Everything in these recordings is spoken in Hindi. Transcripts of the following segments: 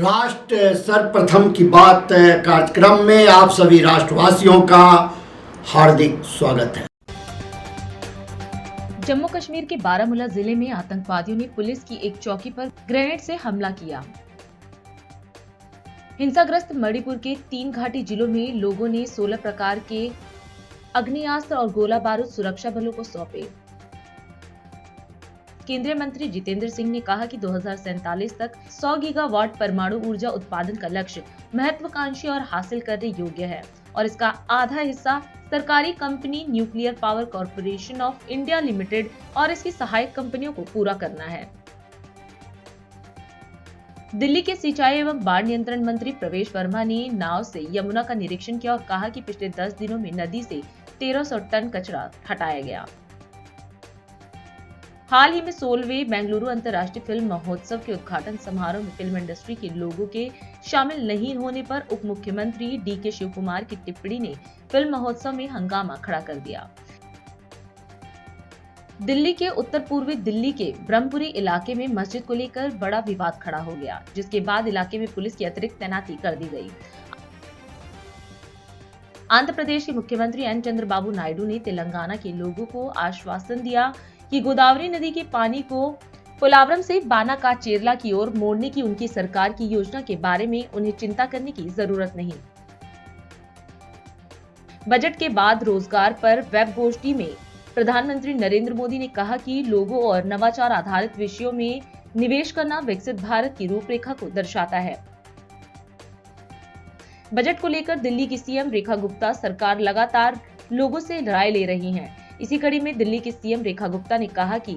राष्ट्र सर्वप्रथम की बात कार्यक्रम में आप सभी राष्ट्रवासियों का हार्दिक स्वागत है। जम्मू कश्मीर के बारामूला जिले में आतंकवादियों ने पुलिस की एक चौकी पर ग्रेनेड से हमला किया। हिंसाग्रस्त मणिपुर के 3 घाटी जिलों में लोगों ने 16 प्रकार के अग्नियास्त्र और गोला बारूद सुरक्षा बलों को सौंपे। केंद्रीय मंत्री जितेंद्र सिंह ने कहा कि 2047 तक 100 गीगावाट परमाणु ऊर्जा उत्पादन का लक्ष्य महत्वाकांक्षी और हासिल करने योग्य है और इसका आधा हिस्सा सरकारी company nuclear power corporation of India limited और इसकी सहायक कंपनियों को पूरा करना है। दिल्ली के सिंचाई एवं बाढ़ नियंत्रण मंत्री प्रवेश वर्मा ने नाव से यमुना का निरीक्षण किया और कहा कि पिछले 10 दिनों में नदी से 1300 टन कचरा हटाया गया। हाल ही में 16वें बेंगलुरु अंतर्राष्ट्रीय फिल्म महोत्सव के उद्घाटन समारोह में फिल्म इंडस्ट्री के लोगों के शामिल नहीं होने पर उप मुख्यमंत्री डीके शिवकुमार की टिप्पणी ने फिल्म महोत्सव में हंगामा खड़ा कर दिया। दिल्ली के उत्तर पूर्वी दिल्ली के ब्रह्मपुरी इलाके में मस्जिद को लेकर बड़ा विवाद खड़ा हो गया, जिसके बाद इलाके में पुलिस की अतिरिक्त तैनाती कर दी गई। आंध्र प्रदेश के मुख्यमंत्री एन चंद्रबाबू नायडू ने तेलंगाना के लोगों को आश्वासन दिया कि गोदावरी नदी के पानी को पोलावरम से बानाकाट चेरला की ओर मोड़ने की उनकी सरकार की योजना के बारे में उन्हें चिंता करने की जरूरत नहीं। बजट के बाद रोजगार पर वेब गोष्ठी में प्रधानमंत्री नरेंद्र मोदी ने कहा कि लोगों और नवाचार आधारित विषयों में निवेश करना विकसित भारत की रूपरेखा को दर्शाता है। बजट को लेकर दिल्ली की सीएम रेखा गुप्ता सरकार लगातार लोगों से राय ले रही हैं। इसी कड़ी में दिल्ली की सीएम रेखा गुप्ता ने कहा कि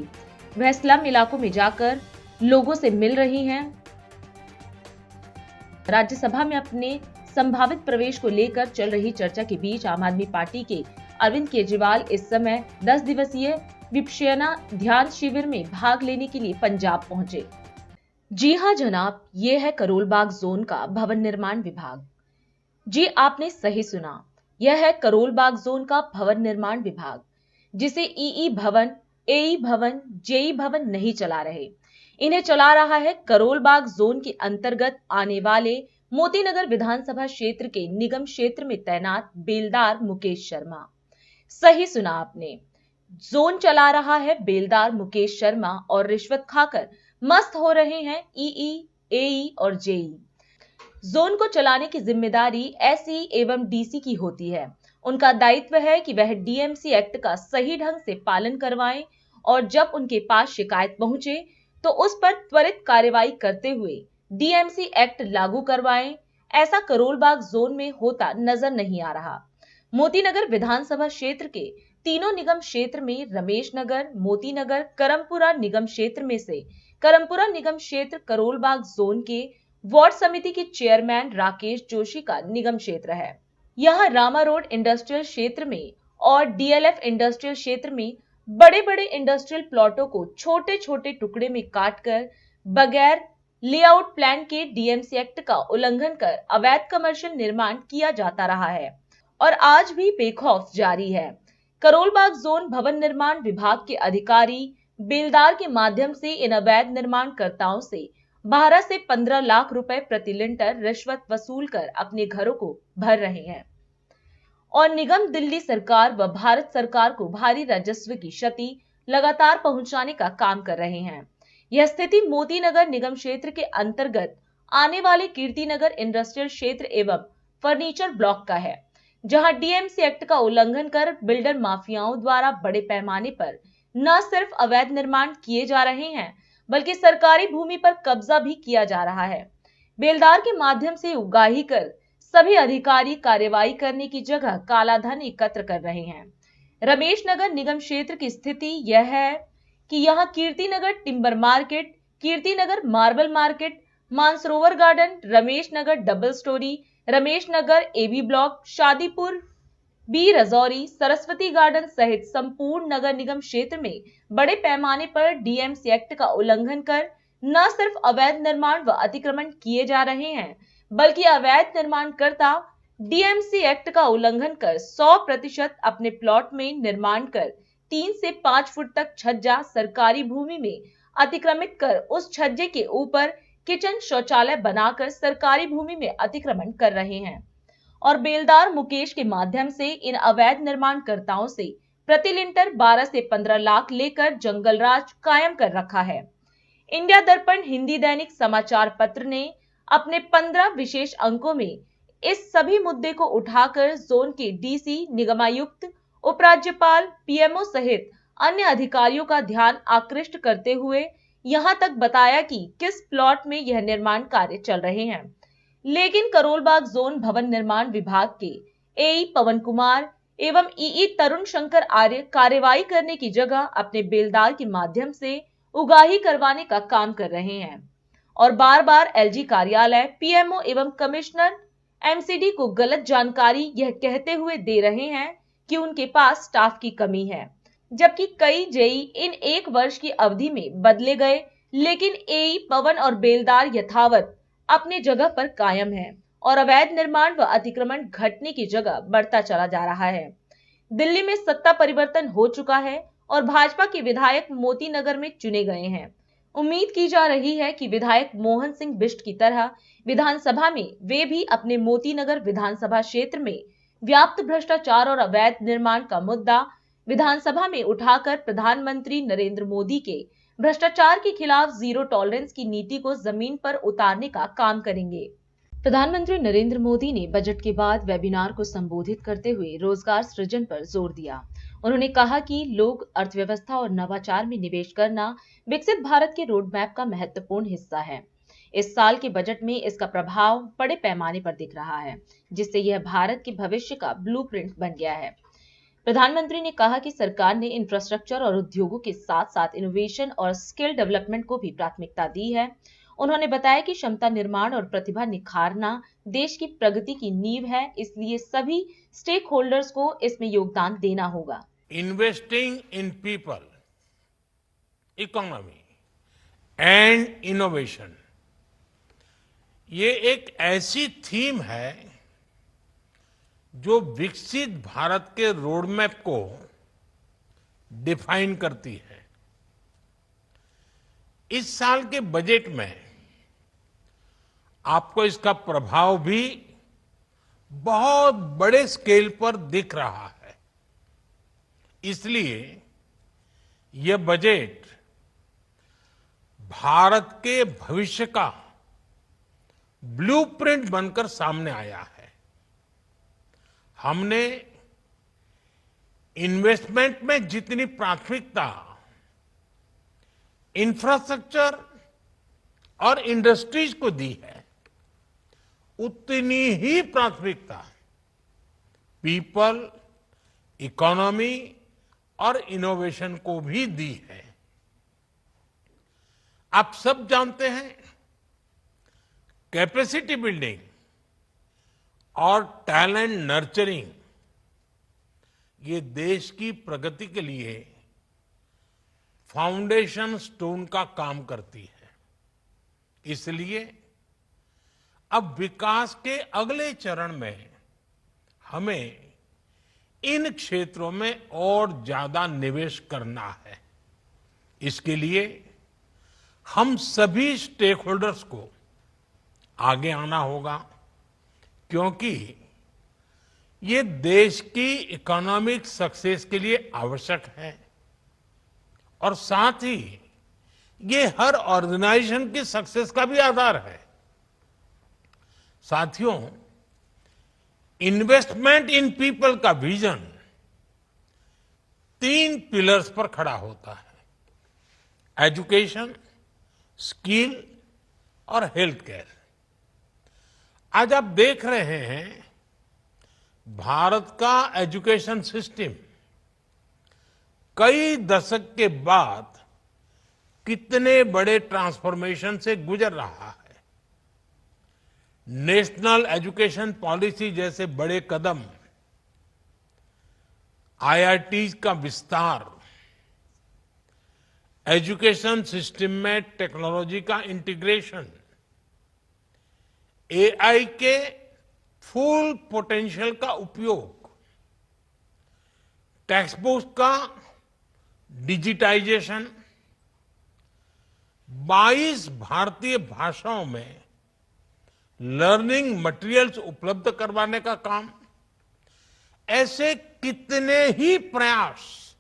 वह स्लम इलाकों में जाकर लोगों से मिल रही हैं। राज्यसभा में अपने संभावित प्रवेश को लेकर चल रही चर्चा के बीच आम आदमी पार्टी के अरविंद केजरीवाल इस समय 10 दिवसीय विपश्यना ध्यान शिविर में भाग लेने के लिए पंजाब पहुंचे। जी हां जनाब, ये है करोल बाग जोन का भवन निर्माण विभाग। जी आपने सही सुना, यह है करोल बाग जोन का भवन निर्माण विभाग, जिसे ईई भवन, एई भवन, जेई भवन नहीं चला रहे। इन्हें चला रहा है करोल बाग जोन के अंतर्गत आने वाले मोतीनगर विधानसभा क्षेत्र के निगम क्षेत्र में तैनात बेलदार मुकेश शर्मा। सही सुना आपने, जोन चला रहा है बेलदार मुकेश शर्मा और रिश्वत खाकर मस्त हो रहे हैं ईई, एई और जेई। जोन को चलाने की जिम्मेदारी एसई एवं डीसी की होती है। उनका दायित्व है कि वह डीएमसी एक्ट का सही ढंग से पालन करवाएं और जब उनके पास शिकायत पहुंचे तो उस पर त्वरित कार्रवाई करते हुए डीएमसी एक्ट लागू करवाएं। ऐसा करोल बाग जोन में होता नजर नहीं आ रहा। मोतीनगर विधानसभा क्षेत्र के तीनों निगम क्षेत्र में रमेश नगर, मोती नगर, करमपुरा निगम क्षेत्र में से करमपुरा निगम क्षेत्र करोल बाग जोन के वार्ड समिति के चेयरमैन राकेश जोशी का निगम क्षेत्र है। यहाँ रामा रोड इंडस्ट्रियल क्षेत्र में और डीएलएफ इंडस्ट्रियल क्षेत्र में बड़े बड़े इंडस्ट्रियल प्लॉटों को छोटे छोटे टुकड़े में काटकर बगैर लेआउट प्लान के डीएमसी एक्ट का उल्लंघन कर अवैध कमर्शियल निर्माण किया जाता रहा है और आज भी बेखौफ जारी है। करोल बाग जोन भवन निर्माण विभाग के अधिकारी बेलदार के माध्यम से इन अवैध निर्माणकर्ताओं से 12 से 15 लाख रुपए प्रति लिंटर रिश्वत वसूल कर अपने घरों को भर रहे हैं और निगम दिल्ली सरकार व भारत सरकार को भारी राजस्व की क्षति लगातार पहुंचाने का काम कर रहे हैं। यह स्थिति मोती नगर निगम क्षेत्र के अंतर्गत आने वाले कीर्ति नगर इंडस्ट्रियल क्षेत्र एवं फर्नीचर ब्लॉक का है, जहां डीएमसी एक्ट का उल्लंघन कर बिल्डर माफियाओं द्वारा बड़े पैमाने पर न सिर्फ अवैध निर्माण किए जा रहे हैं बल्कि सरकारी भूमि पर कब्जा भी किया जा रहा है। बेलदार के माध्यम से उगाही कर सभी अधिकारी कार्रवाई करने की जगह कालाधन एकत्र कर रहे हैं। रमेश नगर निगम क्षेत्र की स्थिति यह है कि यहाँ Kirti Nagar timber market, Kirti Nagar marble market, Mansarovar garden, Ramesh Nagar double storey, Ramesh Nagar AB block, Shadipur B Rajouri, Saraswati garden सहित संपूर्ण नगर निगम क्षेत्र में बड़े पैमाने पर डीएमसी एक्ट का उल्लंघन कर न सिर्फ अवैध निर्माण व अतिक्रमण किए जा रहे हैं बल्कि अवैध निर्माणकर्ता डीएमसी एक्ट का उल्लंघन कर 100% अपने प्लॉट में निर्माण कर 3 से 5 फुट तक छज्जा सरकारी भूमि में अतिक्रमित कर उस छज्जे के ऊपर किचन शौचालय बनाकर सरकारी भूमि में अतिक्रमण कर रहे हैं और बेलदार मुकेश के माध्यम से इन अवैध निर्माणकर्ताओं से प्रति लिंटर 12 से 15 लाख लेकर जंगल राज कायम कर रखा है। इंडिया दर्पण हिंदी दैनिक समाचार पत्र ने अपने 15 विशेष अंकों में इस सभी मुद्दे को उठाकर जोन के डीसी, निगमायुक्त, उपराज्यपाल, पीएमओ सहित अन्य अधिकारियों का ध्यान आकृष्ट करते हुए यहां तक बताया कि किस प्लॉट में यह निर्माण कार्य चल रहे हैं। लेकिन करोलबाग जोन भवन निर्माण विभाग के एई पवन कुमार एवं ईई तरुण शंकर आर्य कार्रवाई करने की जगह अपने बेलदार के माध्यम से उगाही करवाने का काम कर रहे हैं और बार बार एलजी कार्यालय, पीएमओ एवं कमिश्नर एमसीडी को गलत जानकारी यह कहते हुए दे रहे हैं कि उनके पास स्टाफ की कमी है, जबकि कई जेई इन 1 वर्ष की अवधि में बदले गए, लेकिन एई पवन और बेलदार यथावत अपने जगह पर कायम है और अवैध निर्माण व अतिक्रमण घटने की जगह बढ़ता चला जा रहा है। दिल्ली में सत्ता परिवर्तन हो चुका है और भाजपा के विधायक मोती नगर में चुने गए हैं। उम्मीद की जा रही है कि विधायक मोहन सिंह बिष्ट की तरह विधानसभा में वे भी अपने मोती नगर विधानसभा क्षेत्र में व्याप्त भ्रष्टाचार और अवैध निर्माण का मुद्दा विधानसभा में उठाकर प्रधानमंत्री नरेंद्र मोदी के भ्रष्टाचार के खिलाफ जीरो टॉलरेंस की नीति को जमीन पर उतारने का काम करेंगे। प्रधानमंत्री नरेंद्र मोदी ने बजट के बाद वेबिनार को संबोधित करते हुए रोजगार सृजन पर जोर दिया। उन्होंने कहा कि लोक अर्थव्यवस्था और नवाचार में निवेश करना विकसित भारत के रोड मैप का महत्वपूर्ण हिस्सा है। इस साल के बजट में इसका प्रभाव बड़े पैमाने पर दिख रहा है, जिससे यह भारत के भविष्य का ब्लूप्रिंट बन गया है। प्रधानमंत्री ने कहा कि सरकार ने इंफ्रास्ट्रक्चर और उद्योगों के साथ साथ इनोवेशन और स्किल डेवलपमेंट को भी प्राथमिकता दी है। उन्होंने बताया कि क्षमता निर्माण और प्रतिभा निखारना देश की प्रगति की नींव है, इसलिए सभी स्टेक होल्डर्स को इसमें योगदान देना होगा। Investing in people, economy and innovation, ये एक ऐसी थीम है जो विकसित भारत के रोडमैप को डिफाइन करती है। इस साल के बजट में आपको इसका प्रभाव भी बहुत बड़े स्केल पर दिख रहा है। इसलिए यह बजट भारत के भविष्य का ब्लूप्रिंट बनकर सामने आया है। हमने इन्वेस्टमेंट में जितनी प्राथमिकता इंफ्रास्ट्रक्चर और इंडस्ट्रीज को दी है, उतनी ही प्राथमिकता पीपल, इकोनॉमी और इनोवेशन को भी दी है। आप सब जानते हैं, कैपेसिटी बिल्डिंग और टैलेंट नर्चरिंग ये देश की प्रगति के लिए फाउंडेशन स्टोन का काम करती है। इसलिए अब विकास के अगले चरण में हमें इन क्षेत्रों में और ज्यादा निवेश करना है। इसके लिए हम सभी स्टेक होल्डर्स को आगे आना होगा, क्योंकि ये देश की इकोनॉमिक सक्सेस के लिए आवश्यक है और साथ ही ये हर ऑर्गेनाइजेशन की सक्सेस का भी आधार है। साथियों, इन्वेस्टमेंट इन पीपल का विजन 3 पिलर्स पर खड़ा होता है: एजुकेशन, स्किल और हेल्थ केयर। आज आप देख रहे हैं भारत का एजुकेशन सिस्टम कई दशक के बाद कितने बड़े ट्रांसफॉर्मेशन से गुजर रहा है। नेशनल एजुकेशन पॉलिसी जैसे बड़े कदम, आईआईटी का विस्तार, एजुकेशन सिस्टम में टेक्नोलॉजी का इंटीग्रेशन, एआई के फुल पोटेंशियल का उपयोग, टेक्स्ट बुक का डिजिटाइजेशन, 22 भारतीय भाषाओं में लर्निंग मटेरियल्स उपलब्ध करवाने का काम, ऐसे कितने ही प्रयास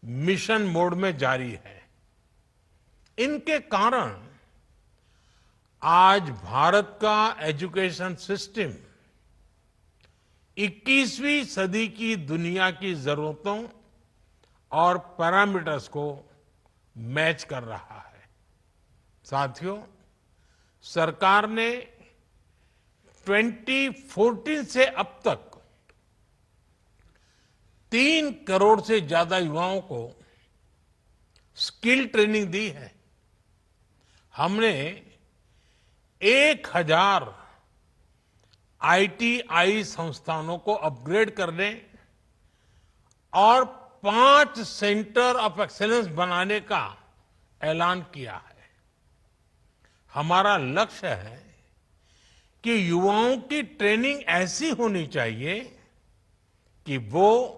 मिशन मोड में जारी है। इनके कारण आज भारत का एजुकेशन सिस्टम 21वीं सदी की दुनिया की जरूरतों और पैरामीटर्स को मैच कर रहा है। साथियों, सरकार ने 2014 से अब तक 3 करोड़ से ज्यादा युवाओं को स्किल ट्रेनिंग दी है। हमने 1000 ITI संस्थानों को अपग्रेड करने और 5 सेंटर ऑफ एक्सीलेंस बनाने का ऐलान किया है। हमारा लक्ष्य है कि युवाओं की ट्रेनिंग ऐसी होनी चाहिए कि वो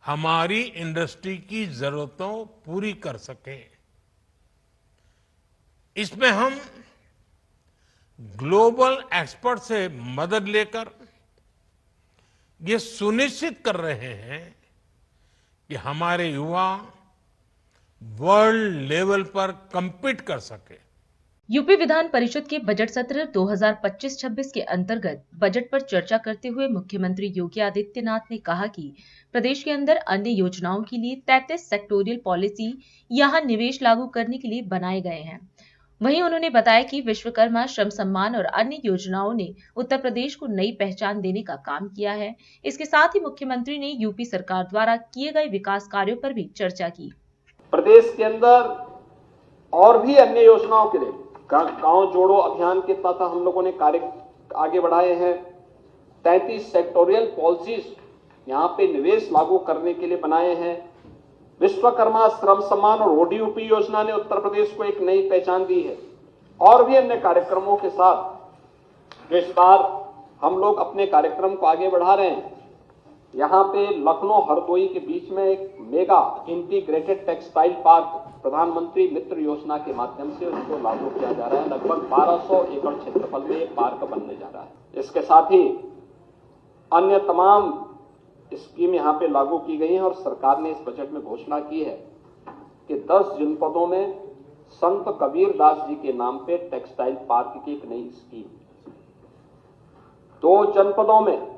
हमारी इंडस्ट्री की जरूरतों पूरी कर सके। इसमें हम ग्लोबल एक्सपर्ट से मदद लेकर ये सुनिश्चित कर रहे हैं कि हमारे युवा वर्ल्ड लेवल पर compete कर सके। यूपी विधान परिषद के बजट सत्र 2025-26 के अंतर्गत बजट पर चर्चा करते हुए मुख्यमंत्री योगी आदित्यनाथ ने कहा कि प्रदेश के अंदर अन्य योजनाओं के लिए 33 सेक्टोरियल पॉलिसी यहां निवेश लागू करने के लिए बनाए गए हैं। वहीं उन्होंने बताया कि विश्वकर्मा श्रम सम्मान और अन्य योजनाओं ने उत्तर प्रदेश को नई पहचान देने का काम किया है। इसके साथ ही मुख्यमंत्री ने यूपी सरकार द्वारा किए गए विकास कार्यों पर भी चर्चा की। प्रदेश के अंदर और भी अन्य योजनाओं के लिए गांव जोड़ो अभियान के तहत हम लोगों ने कार्य आगे बढ़ाए हैं। 33 सेक्टोरियल पॉलिसीज यहां पे निवेश लागू करने के लिए बनाए हैं। विश्वकर्मा श्रम सम्मान और ODUP योजना ने उत्तर प्रदेश को एक नई पहचान दी है। और भी अन्य कार्यक्रमों के साथ जो इस बार हम लोग अपने कार्यक्रम को आगे बढ़ा रहे हैं। यहाँ पे लखनऊ हरदोई के बीच में एक मेगा इंटीग्रेटेड टेक्सटाइल पार्क प्रधानमंत्री मित्र योजना के माध्यम से उसको लागू किया जा रहा है। लगभग 1200 एकड़ क्षेत्रफल में एक पार्क बनने जा रहा है। इसके साथ ही अन्य तमाम स्कीम यहाँ पे लागू की गई है और सरकार ने इस बजट में घोषणा की है कि 10 जनपदों में संत कबीरदास जी के नाम पे टेक्सटाइल पार्क की एक नई स्कीम, 2 जनपदों में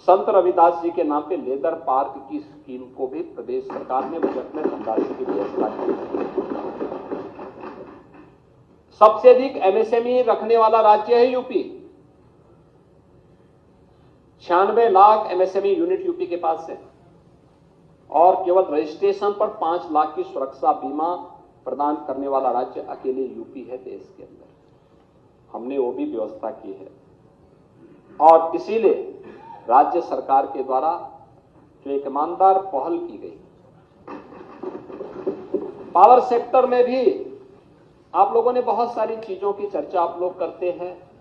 संत रविदास जी के नाम पे लेदर पार्क की स्कीम को भी प्रदेश सरकार ने बजट में धनराशि की व्यवस्था की है। सबसे अधिक MSME रखने वाला राज्य है UP. 96 lakh MSME unit UP के पास है और केवल रजिस्ट्रेशन पर 5 लाख की सुरक्षा बीमा प्रदान करने वाला राज्य अकेले यूपी है देश के अंदर। हमने वो भी व्यवस्था की है और इसीलिए राज्य सरकार के द्वारा जो एक ईमानदार पहल की गई। पावर सेक्टर में भी आप लोगों ने बहुत सारी चीजों की चर्चा आप लोग करते हैं,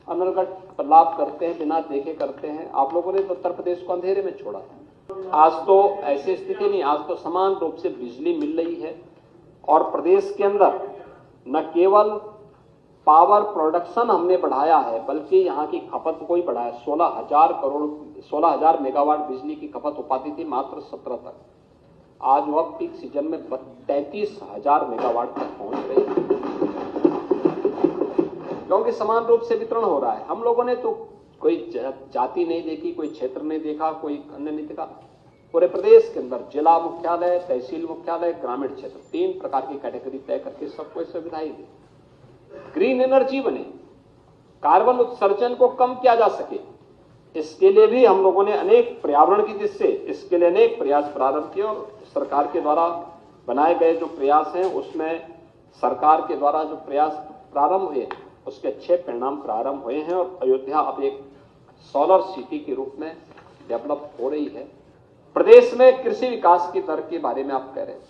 अनर्गत लाभ करते हैं, बिना देखे करते हैं। आप लोगों ने तो उत्तर प्रदेश को अंधेरे में छोड़ा। आज तो ऐसी स्थिति नहीं, आज तो समान रूप से बिजली मिल रही है और प्रदेश के अंदर न केवल पावर प्रोडक्शन हमने बढ़ाया है बल्कि यहाँ की खपत को ही बढ़ाया। 16,000 मेगावाट बिजली की खपत हो पाती थी मात्र 17 तक, आज वह पीक सीजन में 33,000 मेगावाट तक पहुंच रही है, क्योंकि समान रूप से वितरण हो रहा है। हम लोगों ने तो कोई जाति नहीं देखी, कोई क्षेत्र नहीं देखा, कोई अन्य नहीं देखा। पूरे प्रदेश के अंदर जिला मुख्यालय, तहसील मुख्यालय, ग्रामीण क्षेत्र 3 प्रकार की कैटेगरी तय करके सबको सुविधाएं दी। ग्रीन एनर्जी बने, कार्बन उत्सर्जन को कम किया जा सके, इसके लिए भी हम लोगों ने अनेक पर्यावरण की दृष्टि से इसके लिए अनेक प्रयास प्रारंभ किए और सरकार के द्वारा बनाए गए जो प्रयास हैं उसमें सरकार के द्वारा जो प्रयास प्रारंभ हुए उसके अच्छे परिणाम प्रारंभ हुए हैं और अयोध्या अब एक सोलर सिटी के रूप में डेवलप हो रही है। प्रदेश में कृषि विकास की दर के बारे में आप कह रहे हैं,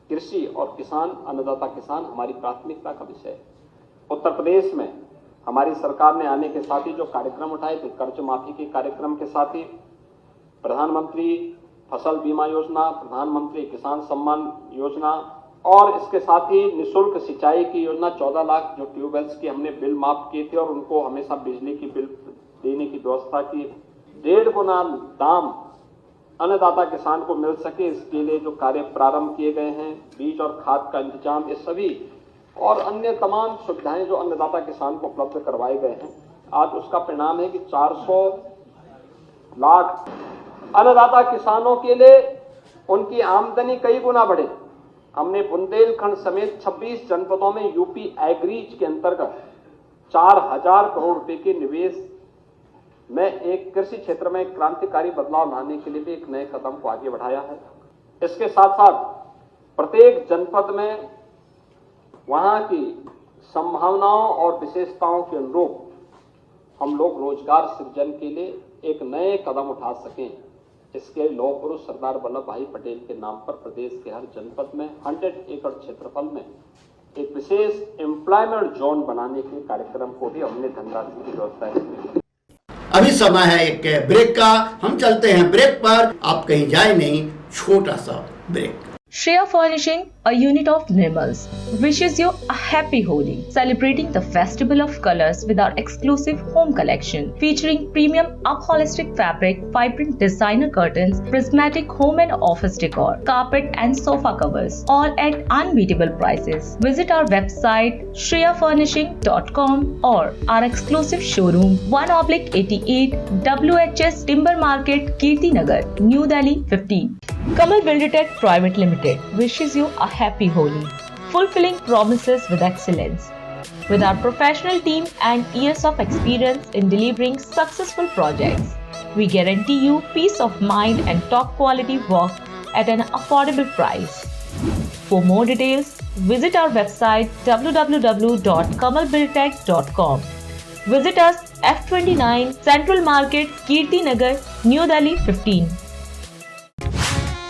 कृषि और किसान, अन्नदाता किसान हमारी प्राथमिकता का विषय है। उत्तर प्रदेश में हमारी सरकार ने आने के साथ ही जो कार्यक्रम उठाए थे, कर्ज माफी के कार्यक्रम के साथ ही प्रधानमंत्री फसल बीमा योजना, प्रधानमंत्री किसान सम्मान योजना, और इसके साथ ही निःशुल्क सिंचाई की योजना 14 लाख जो ट्यूबवेल्स की हमने बिल माफ किए थे और उनको हमेशा बिजली की बिल देने की व्यवस्था की। 1.5 गुना दाम अन्नदाता किसान को मिल सके, इसके लिए जो कार्य प्रारंभ किए गए हैं, बीज और खाद का इंतजाम, ये सभी और अन्य तमाम सुविधाएं जो अन्नदाता किसान को उपलब्ध करवाए गए हैं, आज उसका परिणाम है कि 400 लाख अन्नदाता किसानों के लिए उनकी आमदनी कई गुना बढ़े। हमने बुंदेलखंड समेत 26 जनपदों में यूपी एग्रीज के अंतर्गत 4000 करोड़ रुपए के निवेश में एक कृषि क्षेत्र में क्रांतिकारी बदलाव लाने के लिए भी एक नए कदम को आगे बढ़ाया है। इसके साथ साथ प्रत्येक जनपद में वहां की संभावनाओं और विशेषताओं के अनुरूप हम लोग रोजगार सृजन के लिए एक नए कदम उठा सकें, इसके लौह पुरुष सरदार वल्लभ भाई पटेल के नाम पर प्रदेश के हर जनपद में 100 एकड़ क्षेत्रफल में एक विशेष एम्प्लॉयमेंट जोन बनाने के कार्यक्रम को भी हमने धनराशि की व्यवस्था की। अभी समय है एक ब्रेक का, हम चलते हैं ब्रेक पर, आप कहीं जाए नहीं, छोटा सा break. Shreya Furnishing, a unit of Nirmals, wishes you a happy Holi, celebrating the festival of colors with our exclusive home collection, featuring premium upholstered fabric, vibrant designer curtains, prismatic home and office decor, carpet and sofa covers, all at unbeatable prices. Visit our website shreyafurnishing.com or our exclusive showroom 1/88 WHS Timber Market, Kirti Nagar, New Delhi 15. Kamal Buildtech Private Limited wishes you a happy Holi, fulfilling promises with excellence. With our professional team and years of experience in delivering successful projects, we guarantee you peace of mind and top quality work at an affordable price. For more details, visit our website www.kamalbuildtech.com. Visit us F29 Central Market, Kirti Nagar, New Delhi 15.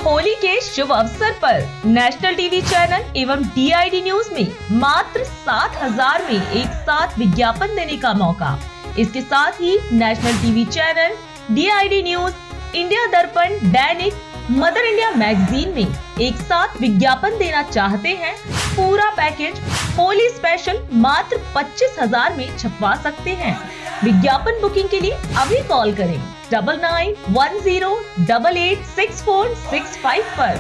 Holi के शुभ अवसर पर नेशनल टीवी चैनल एवं DID न्यूज में मात्र 7,000 में एक साथ विज्ञापन देने का मौका। इसके साथ ही national TV channel, DID news, India Darpan, Dainik, mother India magazine में एक साथ विज्ञापन देना चाहते हैं? पूरा पैकेज होली स्पेशल मात्र 25,000 में छपवा सकते हैं। विज्ञापन बुकिंग के लिए अभी कॉल करें 9910886465 पर।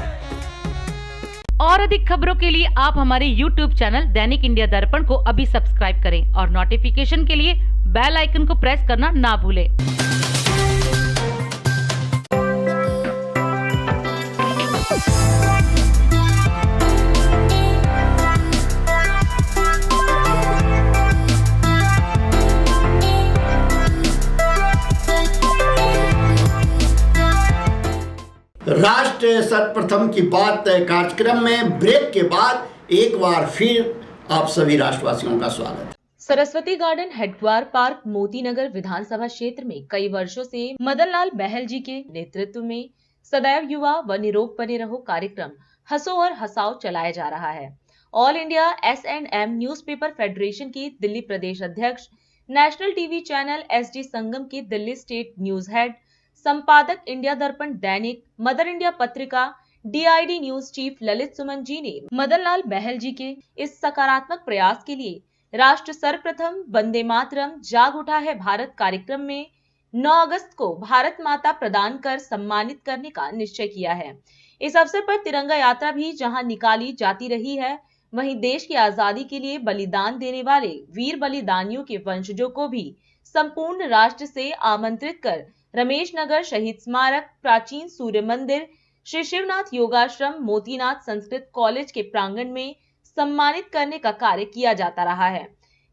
और अधिक खबरों के लिए आप हमारे YouTube चैनल दैनिक इंडिया दर्पण को अभी सब्सक्राइब करें और नोटिफिकेशन के लिए बेल आइकन को प्रेस करना ना भूलें। राष्ट्र सर्वप्रथम की बात कार्यक्रम में ब्रेक के बाद एक बार फिर आप सभी राष्ट्रवासियों का स्वागत है। सरस्वती गार्डन हेडक्वार पार्क मोतीनगर विधानसभा क्षेत्र में कई वर्षों से मदन लाल बहल जी के नेतृत्व में सदैव युवा व निरोग बने रहो कार्यक्रम हंसो और हंसाओ चलाया जा रहा है। All India S&M newspaper federation के दिल्ली प्रदेश अध्यक्ष, नेशनल टीवी चैनल SD संगम के दिल्ली स्टेट न्यूज हेड, संपादक India Darpan Dainik, mother India पत्रिका, DID news chief Lalit Suman ji ने मदन लाल बहल जी के इस सकारात्मक प्रयास के लिए राष्ट्र सर्वप्रथम वंदे मातरम जाग उठा है भारत कार्यक्रम में 9 अगस्त को भारत माता प्रदान कर सम्मानित करने का निश्चय किया है। इस अवसर पर तिरंगा यात्रा भी जहां निकाली जाती रही है, वहीं देश की आजादी के लिए बलिदान देने वाले वीर बलिदानियों के वंशजों को भी संपूर्ण राष्ट्र से आमंत्रित कर रमेश नगर शहीद स्मारक, प्राचीन सूर्य मंदिर, श्री शिवनाथ योगाश्रम, मोतीनाथ संस्कृत कॉलेज के प्रांगण में सम्मानित करने का कार्य किया जाता रहा है,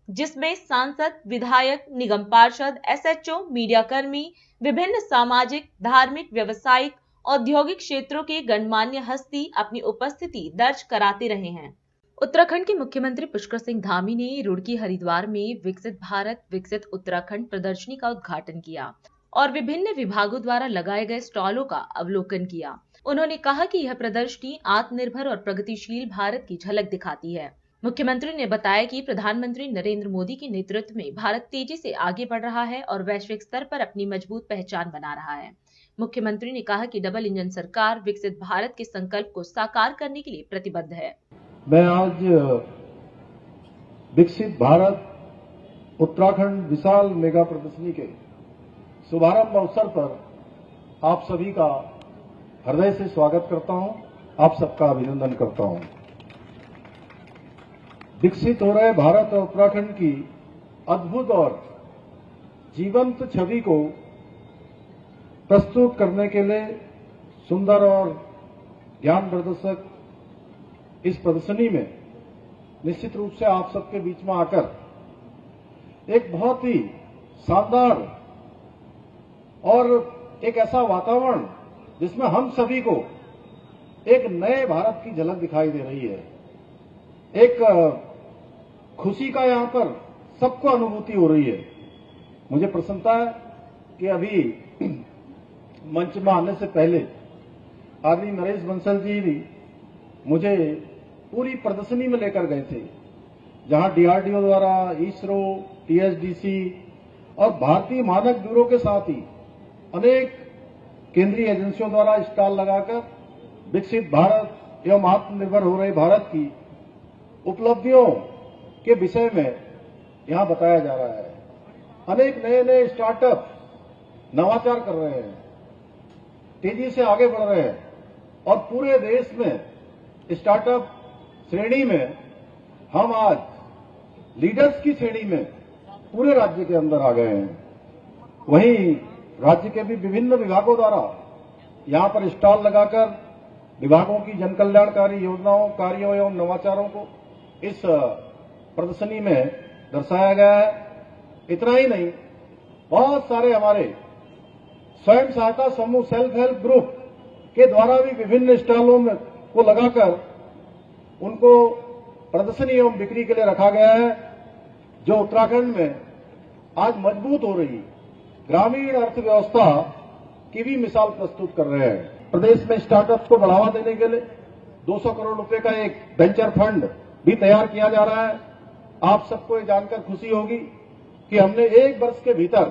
जिसमें सांसद, विधायक, निगम पार्षद, SHO, मीडिया कर्मी, विभिन्न सामाजिक, धार्मिक, व्यावसायिक, औद्योगिक क्षेत्रों के गणमान्य हस्ती अपनी उपस्थिति दर्ज कराते रहे हैं। उत्तराखंड के मुख्यमंत्री पुष्कर सिंह धामी ने रुड़की हरिद्वार में विकसित भारत विकसित उत्तराखंड प्रदर्शनी का उद्घाटन किया और विभिन्न विभागों द्वारा लगाए गए स्टॉलों का अवलोकन किया। उन्होंने कहा कि यह प्रदर्शनी आत्मनिर्भर और प्रगतिशील भारत की झलक दिखाती है। मुख्यमंत्री ने बताया कि प्रधानमंत्री नरेंद्र मोदी के नेतृत्व में भारत तेजी से आगे बढ़ रहा है और वैश्विक स्तर पर अपनी मजबूत पहचान बना रहा है। मुख्यमंत्री ने कहा कि डबल इंजन सरकार विकसित भारत के संकल्प को साकार करने के लिए प्रतिबद्ध है। मैं आज विकसित भारत उत्तराखंड विशाल मेगा प्रदर्शनी के शुभारंभ अवसर पर आप सभी का हृदय से स्वागत करता हूं, आप सबका अभिनंदन करता हूं। विकसित हो रहे भारत और उत्तराखंड की अद्भुत और जीवंत छवि को प्रस्तुत करने के लिए सुंदर और ज्ञानवर्धक इस प्रदर्शनी में निश्चित रूप से आप सबके बीच में आकर एक बहुत ही शानदार और एक ऐसा वातावरण जिसमें हम सभी को एक नए भारत की झलक दिखाई दे रही है। एक खुशी का यहां पर सबको अनुभूति हो रही है। मुझे प्रसन्नता है कि अभी मंच में आने से पहले आदरणीय नरेश बंसल जी मुझे पूरी प्रदर्शनी में लेकर गए थे, जहां डीआरडीओ द्वारा इसरो, टीएचडीसी और भारतीय मानक ब्यूरो के साथ ही अनेक केंद्रीय एजेंसियों द्वारा स्टॉल लगाकर विकसित भारत एवं आत्मनिर्भर हो रहे भारत की उपलब्धियों के विषय में यहां बताया जा रहा है। अनेक नए नए स्टार्टअप नवाचार कर रहे हैं, तेजी से आगे बढ़ रहे हैं और पूरे देश में स्टार्टअप श्रेणी में हम आज लीडर्स की श्रेणी में पूरे राज्य के अंदर आ गए हैं। वहीं राज्य के भी विभिन्न विभागों द्वारा यहां पर स्टॉल लगाकर विभागों की जनकल्याणकारी योजनाओं, कार्यों एवं नवाचारों को इस प्रदर्शनी में दर्शाया गया है। इतना ही नहीं, बहुत सारे हमारे स्वयं सहायता समूह, सेल्फ हेल्प ग्रुप के द्वारा भी विभिन्न स्टॉलों में को लगाकर उनको प्रदर्शनी एवं बिक्री के लिए रखा गया है, जो उत्तराखंड में आज मजबूत हो रही ग्रामीण अर्थव्यवस्था की भी मिसाल प्रस्तुत कर रहे हैं। प्रदेश में स्टार्टअप को बढ़ावा देने के लिए 200 करोड़ रुपए का एक वेंचर फंड भी तैयार किया जा रहा है। आप सबको ये जानकर खुशी होगी कि हमने 1 वर्ष के भीतर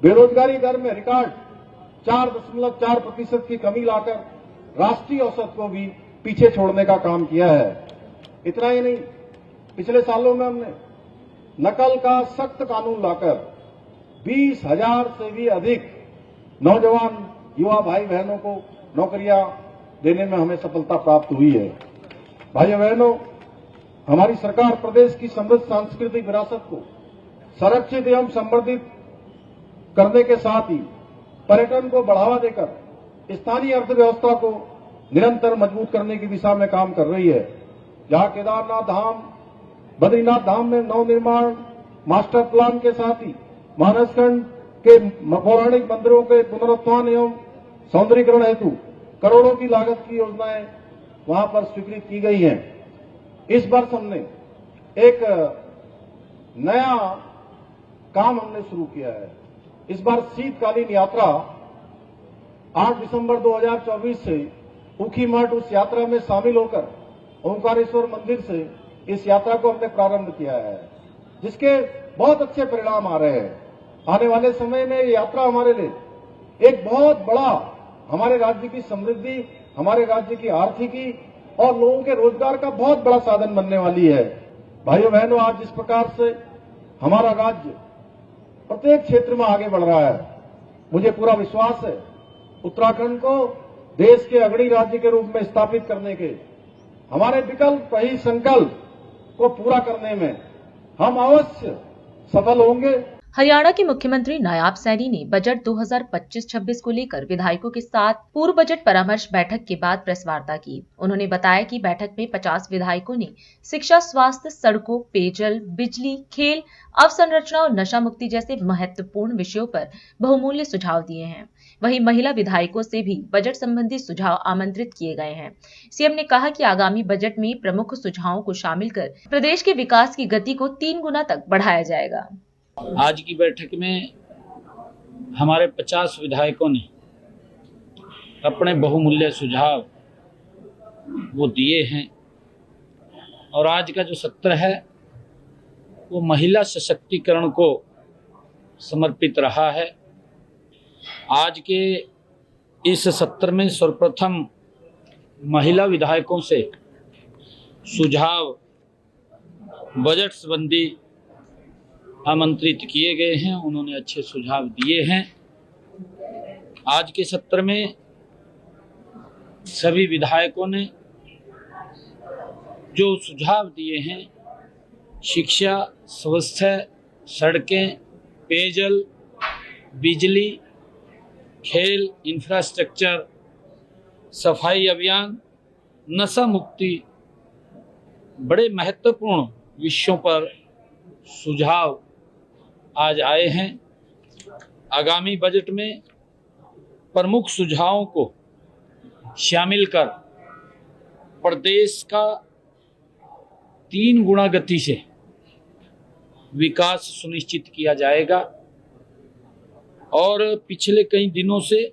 बेरोजगारी दर में रिकॉर्ड 4.4% की कमी लाकर राष्ट्रीय औसत को भी पीछे छोड़ने का काम किया है। इतना ही नहीं, पिछले सालों में हमने नकल का सख्त कानून लाकर 20,000 से भी अधिक नौजवान युवा भाई बहनों को नौकरियां देने में हमें सफलता प्राप्त हुई है। भाइयों बहनों, हमारी सरकार प्रदेश की समृद्ध सांस्कृतिक विरासत को संरक्षित एवं संवर्धित करने के साथ ही पर्यटन को बढ़ावा देकर स्थानीय अर्थव्यवस्था को निरंतर मजबूत करने की दिशा में काम कर रही है। जहां केदारनाथ धाम, बद्रीनाथ धाम में नवनिर्माण मास्टर प्लान के साथ ही मानसखंड के पौराणिक मंदिरों के पुनरुत्थान एवं सौंदर्यीकरण हेतु करोड़ों की लागत की योजनाएं वहां पर स्वीकृत की गई हैं। इस वर्ष हमने एक नया काम हमने शुरू किया है। इस बार शीतकालीन यात्रा 8 दिसंबर 2024 से ऊखीमठ उस यात्रा में शामिल होकर ओंकारेश्वर मंदिर से इस यात्रा को हमने प्रारंभ किया है, जिसके बहुत अच्छे परिणाम आ रहे हैं। आने वाले समय में ये यात्रा हमारे लिए एक बहुत बड़ा हमारे राज्य की समृद्धि, हमारे राज्य की आर्थिकी और लोगों के रोजगार का बहुत बड़ा साधन बनने वाली है। भाइयों बहनों, आज जिस प्रकार से हमारा राज्य प्रत्येक क्षेत्र में आगे बढ़ रहा है, मुझे पूरा विश्वास है उत्तराखंड को देश के अग्रणी राज्य के रूप में स्थापित करने के हमारे विकल्प वही संकल्प को पूरा करने में हम अवश्य सफल होंगे। हरियाणा के मुख्यमंत्री नायाब सैनी ने बजट 2025-26 को लेकर विधायकों के साथ पूर्व बजट परामर्श बैठक के बाद प्रेस वार्ता की। उन्होंने बताया कि बैठक में 50 विधायकों ने शिक्षा, स्वास्थ्य, सड़कों, पेयजल, बिजली, खेल, अवसंरचना और नशा मुक्ति जैसे महत्वपूर्ण विषयों पर बहुमूल्य सुझाव दिए हैं। वहीं महिला विधायकों से भी बजट संबंधी सुझाव आमंत्रित किए गए हैं। सीएम ने कहा कि आगामी बजट में प्रमुख सुझावों को शामिल कर प्रदेश के विकास की गति को 3 गुना तक बढ़ाया जाएगा। आज की बैठक में हमारे 50 विधायकों ने अपने बहुमूल्य सुझाव वो दिए हैं और आज का जो सत्र है वो महिला सशक्तिकरण को समर्पित रहा है। आज के इस सत्र में सर्वप्रथम महिला विधायकों से सुझाव बजट संबंधी आमंत्रित किए गए हैं। उन्होंने अच्छे सुझाव दिए हैं। आज के सत्र में सभी विधायकों ने जो सुझाव दिए हैं, शिक्षा, स्वास्थ्य, सड़कें, पेयजल, बिजली, खेल, इंफ्रास्ट्रक्चर, सफाई अभियान, नशा मुक्ति, बड़े महत्वपूर्ण विषयों पर सुझाव आज आए हैं। आगामी बजट में प्रमुख सुझावों को शामिल कर प्रदेश का 3 गुना गति से विकास सुनिश्चित किया जाएगा और पिछले कई दिनों से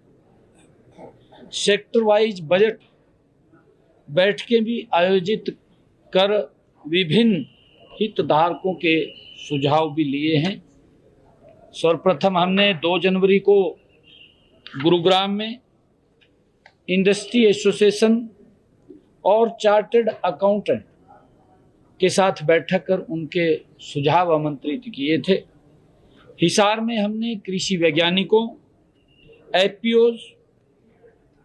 सेक्टर वाइज बजट बैठकें भी आयोजित कर विभिन्न हितधारकों के सुझाव भी लिए हैं। सर्वप्रथम हमने 2 जनवरी को गुरुग्राम में इंडस्ट्री एसोसिएशन और चार्टर्ड अकाउंटेंट के साथ बैठक कर उनके सुझाव आमंत्रित किए थे। हिसार में हमने कृषि वैज्ञानिकों, एफपीओज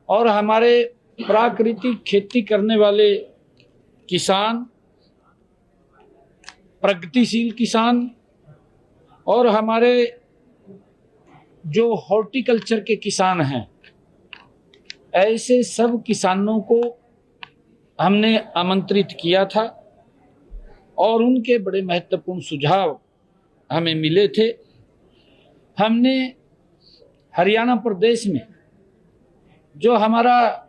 और हमारे प्राकृतिक खेती करने वाले किसान, प्रगतिशील किसान और हमारे जो हॉर्टिकल्चर के किसान हैं, ऐसे सब किसानों को हमने आमंत्रित किया था और उनके बड़े महत्वपूर्ण सुझाव हमें मिले थे। हमने हरियाणा प्रदेश में जो हमारा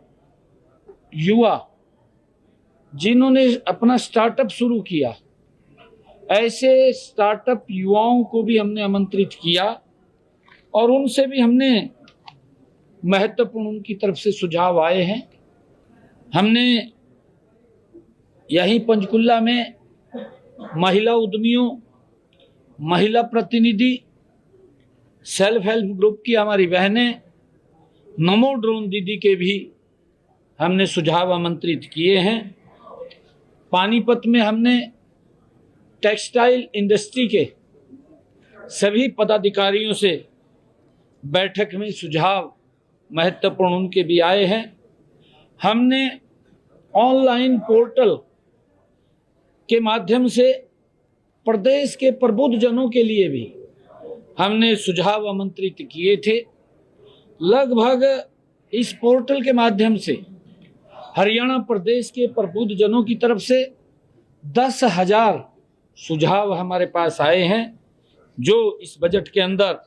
युवा जिन्होंने अपना स्टार्टअप शुरू किया, ऐसे स्टार्टअप युवाओं को भी हमने आमंत्रित किया और उनसे भी हमने महत्वपूर्ण उनकी तरफ से सुझाव आए हैं। हमने यहीं पंचकुला में महिला उद्यमियों, महिला प्रतिनिधि, सेल्फ हेल्प ग्रुप की हमारी बहनें, नमो ड्रोन दीदी के भी हमने सुझाव आमंत्रित किए हैं। पानीपत में हमने टेक्सटाइल इंडस्ट्री के सभी पदाधिकारियों से बैठक में सुझाव महत्वपूर्ण उनके भी आए हैं। हमने ऑनलाइन पोर्टल के माध्यम से प्रदेश के प्रबुद्ध जनों के लिए भी हमने सुझाव आमंत्रित किए थे। लगभग इस पोर्टल के माध्यम से हरियाणा प्रदेश के प्रबुद्ध जनों की तरफ से 10,000 सुझाव हमारे पास आए हैं, जो इस बजट के अंदर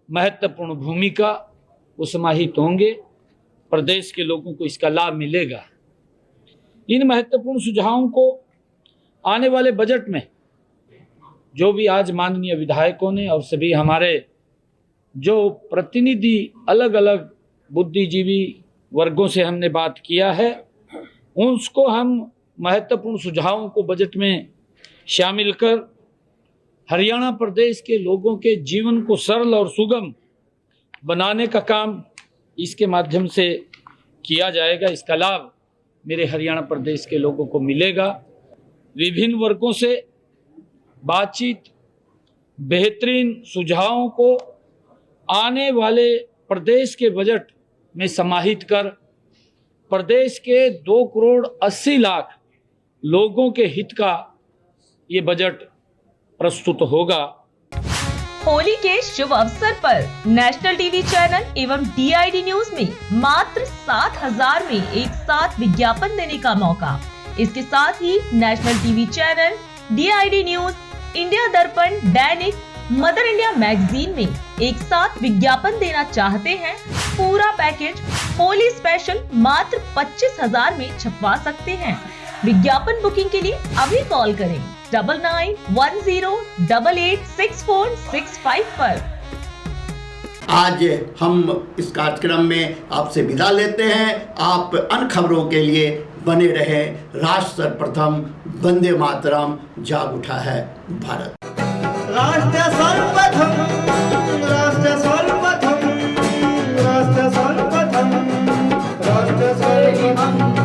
महत्वपूर्ण भूमिका समाहित होंगे। प्रदेश के लोगों को इसका लाभ मिलेगा। इन महत्वपूर्ण सुझावों को आने वाले बजट में जो भी आज माननीय विधायकों ने और सभी हमारे जो प्रतिनिधि अलग अलग बुद्धिजीवी वर्गों से हमने बात किया है, उसको हम महत्वपूर्ण सुझावों को बजट में शामिल कर हरियाणा प्रदेश के लोगों के जीवन को सरल और सुगम बनाने का काम इसके माध्यम से किया जाएगा। इसका लाभ मेरे हरियाणा प्रदेश के लोगों को मिलेगा। विभिन्न वर्गों से बातचीत, बेहतरीन सुझावों को आने वाले प्रदेश के बजट में समाहित कर प्रदेश के 2,80,00,000 लोगों के हित का ये बजट प्रस्तुत होगा। होली के शुभ अवसर पर नेशनल टीवी चैनल एवं DID न्यूज में मात्र 7,000 में एक साथ विज्ञापन देने का मौका। इसके साथ ही national TV channel, DID news, India Darpan, Dainik, mother India magazine में एक साथ विज्ञापन देना चाहते हैं? पूरा पैकेज होली स्पेशल मात्र 25,000 में छपवा सकते हैं। विज्ञापन बुकिंग के लिए अभी कॉल करें 9910886465 पर। आज हम इस कार्यक्रम में आपसे विदा लेते हैं। आप अन्य खबरों के लिए बने रहे। राष्ट्र सर्वप्रथम, वंदे मातरम, जाग उठा है भारत। राष्ट्र सर्वप्रथम, राष्ट्र सर्वप्रथम, राष्ट्र सर्वप्रथम, राष्ट्र सर्वप्रथम।